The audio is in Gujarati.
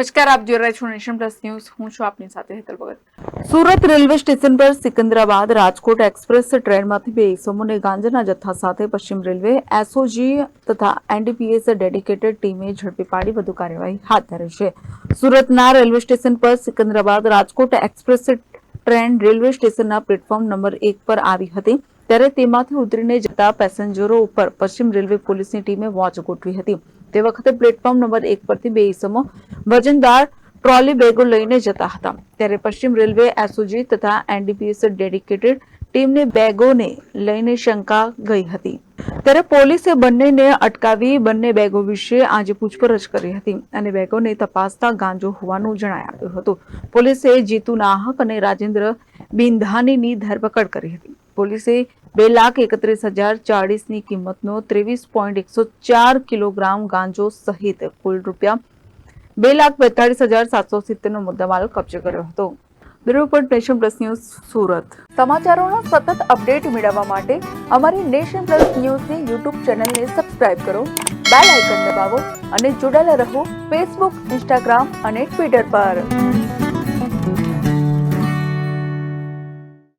નમસ્કાર, આપ જોઈ રહ્યા છો નેશન પ્લસ ન્યૂઝ. હું છું આપની સાથે હેતલ ભગત. સુરત રેલવે સ્ટેશન પર સિકંદરાબાદ રાજકોટ એક્સપ્રેસ ટ્રેનમાંથી બે ઇસમોને ગાંજાના જથ્થા સાથે પશ્ચિમ રેલવે એસઓજી તથા એનડીપીએસ ડેડિકેટેડ ટીમે ઝડપી પાડી વધુ કાર્યવાહી હાથ ધરી છે. સુરતના રેલવે સ્ટેશન પર Secunderabad Rajkot express train railway સ્ટેશનના પ્લેટફોર્મ નંબર 1 પર આવી હતી, ત્યારે તેમાંથી ઉતરીને જતા પેસેન્જરો ઉપર પશ્ચિમ રેલવે પોલીસની ટીમે વોચ ગોઠવી હતી. તે વખતે પ્લેટફોર્મ નંબર 1 પરથી બે ઇસમો વજનદાર ટ્રોલી બેગો લઈને જતા હતા, ત્યારે પશ્ચિમ રેલવે એસઓજી તથા એનડીપીએસ ડેડિકેટેડ ટીમને બેગોને લઈને શંકા ગઈ હતી, ત્યારે પોલીસે બંનેને અટકાવી બંને બેગો વિશે આજે પૂછપરછ કરી હતી અને બેગોને તપાસતા ગાંજો હોવાનું જણાઈ આવ્યું હતું. પોલીસે જીતુ નાહક અને રાજેન્દ્ર બિંધાનીની ધરપકડ કરી હતી. પોલીસે 2,31,040 ની કિંમતનો 23.104 કિલોગ્રામ ગાંજો સહિત કુલ રૂપિયા 2,42,770 નો મુદ્દામાલ કબજે કર્યો હતો. Bureau report, nation plus news, Surat. સમાચારોનો સતત અપડેટ મેળવવા માટે અમારી નેશન પ્લસ ન્યૂઝની યુટ્યુબ ચેનલને સબસ્ક્રાઇબ કરો, બેલ આઇકન દબાવો અને જોડાયેલા રહો ફેસબુક, ઇન્સ્ટાગ્રામ અને ટ્વિટર પર.